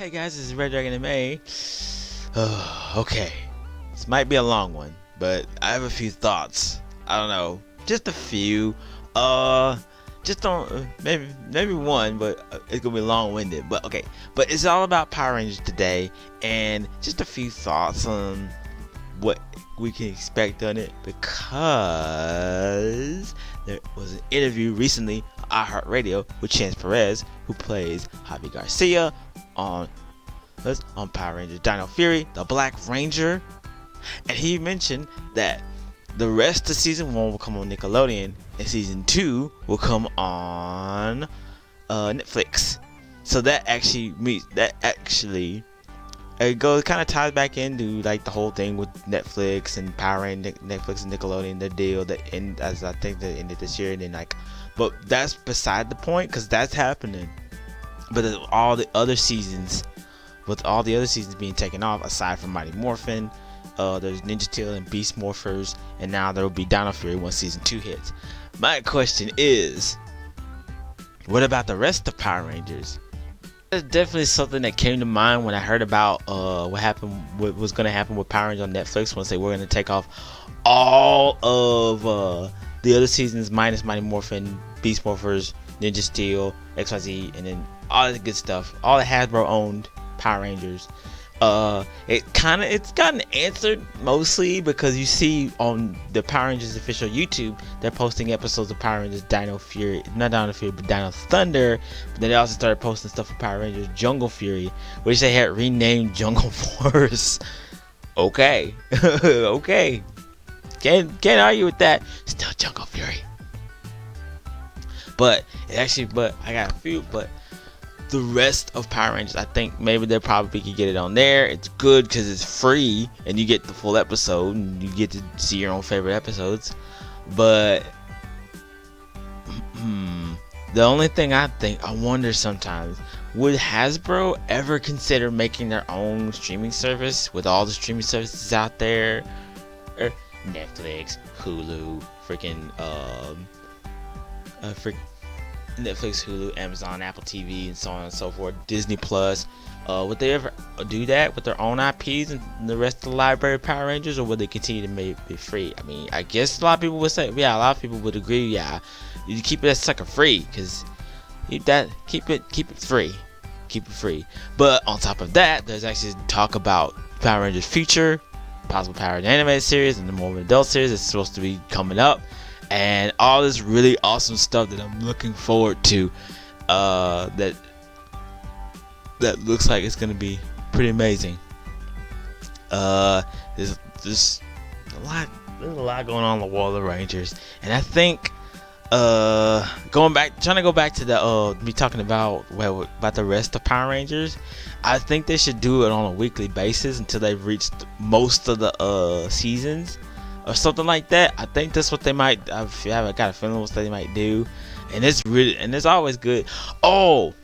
Hey guys, this is Red Dragon MA. Okay, this might be a long one, but I have a few thoughts. I don't know, just a few. Just don't maybe one, but it's gonna be long-winded. But okay, but it's all about Power Rangers today, and just a few thoughts on what we can expect on it, because there was an interview recently on iHeartRadio with Chance Perez, who plays Javi Garcia on Power Rangers Dino Fury, the Black Ranger, and he mentioned that the rest of season 1 will come on Nickelodeon and season 2 will come on Netflix. So that actually it goes kind of ties back into like the whole thing with Netflix and Power Rangers, Netflix and Nickelodeon, the deal that as I think that ended this year, and then but that's beside the point because that's happening. But with all the other seasons being taken off, aside from Mighty Morphin, there's Ninja Steel and Beast Morphers, and now there will be Dino Fury once season 2 hits. My question is, what about the rest of Power Rangers? That's definitely something that came to mind when I heard about what was going to happen with Power Rangers on Netflix once they were going to take off all of the other seasons minus Mighty Morphin, Beast Morphers, Ninja Steel, XYZ, and then all the good stuff, all the Hasbro owned Power Rangers. It's gotten answered mostly because you see on the Power Rangers official YouTube, they're posting episodes of Power Rangers Dino Fury, not Dino Fury, but Dino Thunder. But then they also started posting stuff for Power Rangers Jungle Fury, which they had renamed Jungle Force. Okay, okay, can't argue with that. Still Jungle Fury. But I got a few, but the rest of Power Rangers, I think maybe they probably could get it on there. It's good because it's free and you get the full episode and you get to see your own favorite episodes. But the only thing I wonder sometimes, would Hasbro ever consider making their own streaming service with all the streaming services out there? Netflix, Hulu, Netflix, Hulu, Amazon, Apple TV, and so on and so forth, Disney Plus. Would they ever do that with their own IPs and the rest of the library of Power Rangers, or would they continue to make it free? I mean, I guess a lot of people would say, yeah, a lot of people would agree, yeah, you keep that sucker free, because keep it free. Keep it free. But on top of that, there's actually talk about Power Rangers Future, possible Power Rangers animated series, and the more adult series that's supposed to be coming up. And all this really awesome stuff that I'm looking forward to, that looks like it's gonna be pretty amazing. There's a lot going on in the world of Rangers, and I think trying to go back to the me talking about the rest of Power Rangers. I think they should do it on a weekly basis until they've reached most of the seasons, or something like that. I think that's what they might. I got a feeling what they might do, and it's always good. Oh,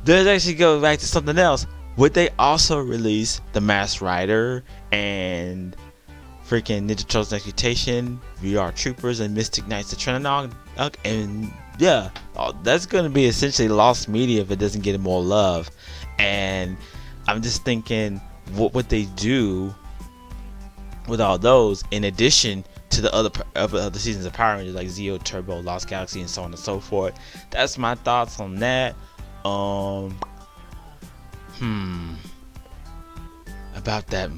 there's actually go back to something else. Would they also release the Masked Rider and freaking Ninja Turtles Execution, VR Troopers, and Mystic Knights of Trinidad? And yeah, that's gonna be essentially lost media if it doesn't get more love. And I'm just thinking, what would they do with all those, in addition to the other seasons of Power Rangers like Zeo, Turbo, Lost Galaxy, and so on and so forth? That's my thoughts on that. About that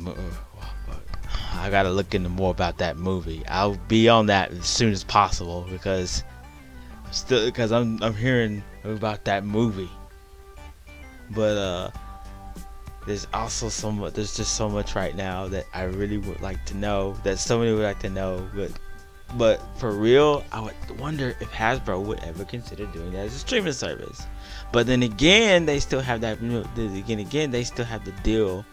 I gotta look into more about that movie. I'll be on that as soon as possible because I'm hearing about that movie. But there's also there's just so much right now that I really would like to know, that somebody would like to know. But for real, I would wonder if Hasbro would ever consider doing that as a streaming service. But then again, they still have that. They still have the deal with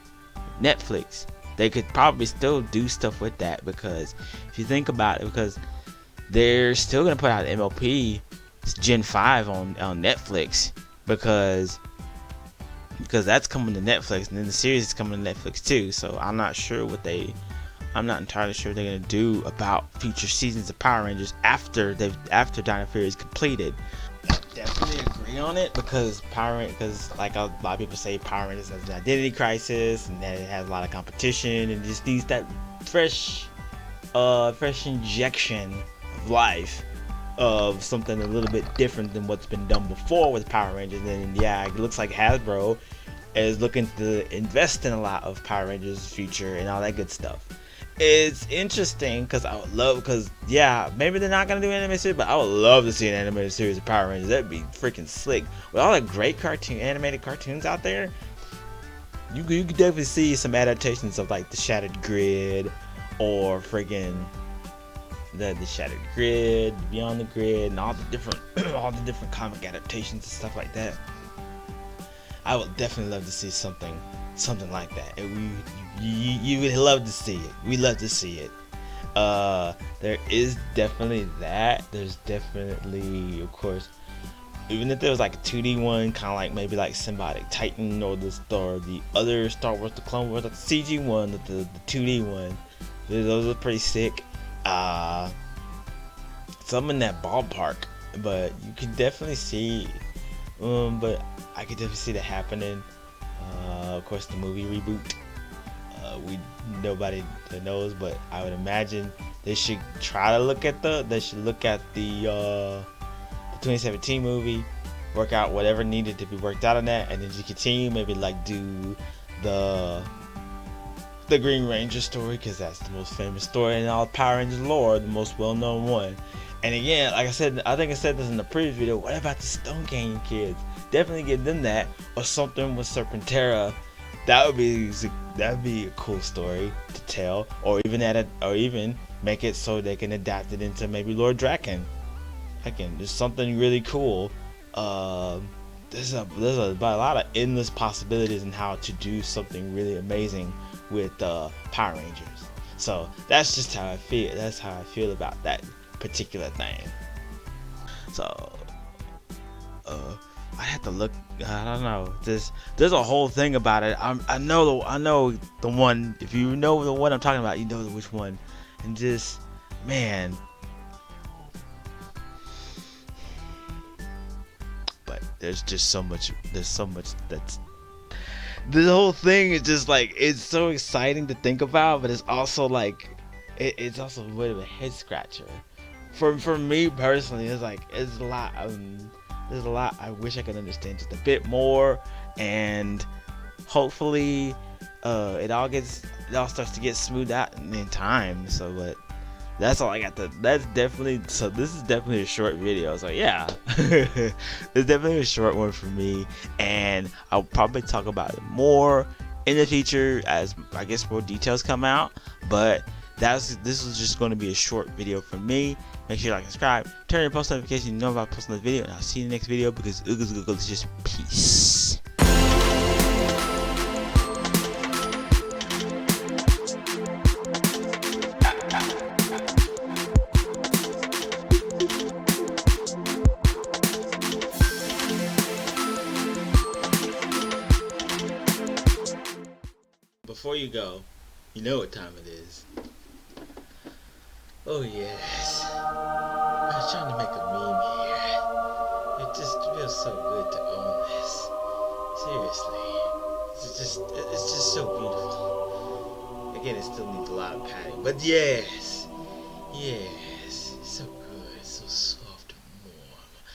Netflix. They could probably still do stuff with that, because if you think about it, because they're still gonna put out MLP Gen 5 on Netflix, because that's coming to Netflix, and then the series is coming to Netflix too. So I'm not entirely sure what they're gonna do about future seasons of Power Rangers after Dino Fury is completed. I definitely agree agree on it because because like a lot of people say Power Rangers has an identity crisis and that it has a lot of competition and just needs that fresh injection of life of something a little bit different than what's been done before with Power Rangers. And yeah, it looks like Hasbro is looking to invest in a lot of Power Rangers future and all that good stuff. It's interesting because I would love, because yeah, maybe they're not gonna do an animated series, but I would love to see an animated series of Power Rangers. That'd be freaking slick with all the great animated cartoons out there. You could definitely see some adaptations of like the Shattered Grid or freaking the Shattered Grid, Beyond the Grid, and all the different comic adaptations and stuff like that. I would definitely love to see something like that. You would love to see it. We love to see it. There is definitely that. There's definitely, of course, even if there was like a 2D one, kind of like maybe like Symbiotic Titan or the other Star Wars, the Clone Wars, like the CG one, the 2D one. Those are pretty sick. Some in that ballpark, but you can definitely see. But I could definitely see that happening. Of course, the movie reboot. Nobody knows, but I would imagine they should try to look at the 2017 movie, work out whatever needed to be worked out on that, and then you continue maybe like do the Green Ranger story, because that's the most famous story in all Power Rangers lore, the most well-known one. And again, like I said, I think I said this in the previous video, what about the Stone Canyon kids? Definitely give them that, or something with Serpentera. That'd be a cool story to tell, or even make it so they can adapt it into maybe Lord Draken. Again, there's something really cool. There's a lot of endless possibilities in how to do something really amazing with Power Rangers. So that's just how I feel. That's how I feel about that particular thing. So I have to look. I don't know. There's a whole thing about it. I know the one. If you know the one I'm talking about, you know which one. And just, man. But there's just so much. There's so much that's. The whole thing is just like, it's so exciting to think about, but it's also like, it's also a bit of a head scratcher. For me personally, it's like, it's a lot. There's a lot I wish I could understand just a bit more, and hopefully it all starts to get smoothed out in time. So, but that's all I got. This is definitely a short video. So yeah, it's definitely a short one for me, and I'll probably talk about it more in the future as I guess more details come out. But this was just going to be a short video for me. Make sure you like and subscribe, turn your post notifications, you know about posting this video, and I'll see you in the next video, because it's just peace. Before you go, you know what time it is. Oh yes, I was trying to make a meme here. It just feels so good to own this. Seriously, it's just so beautiful. Again, it still needs a lot of padding, but yes, yeah.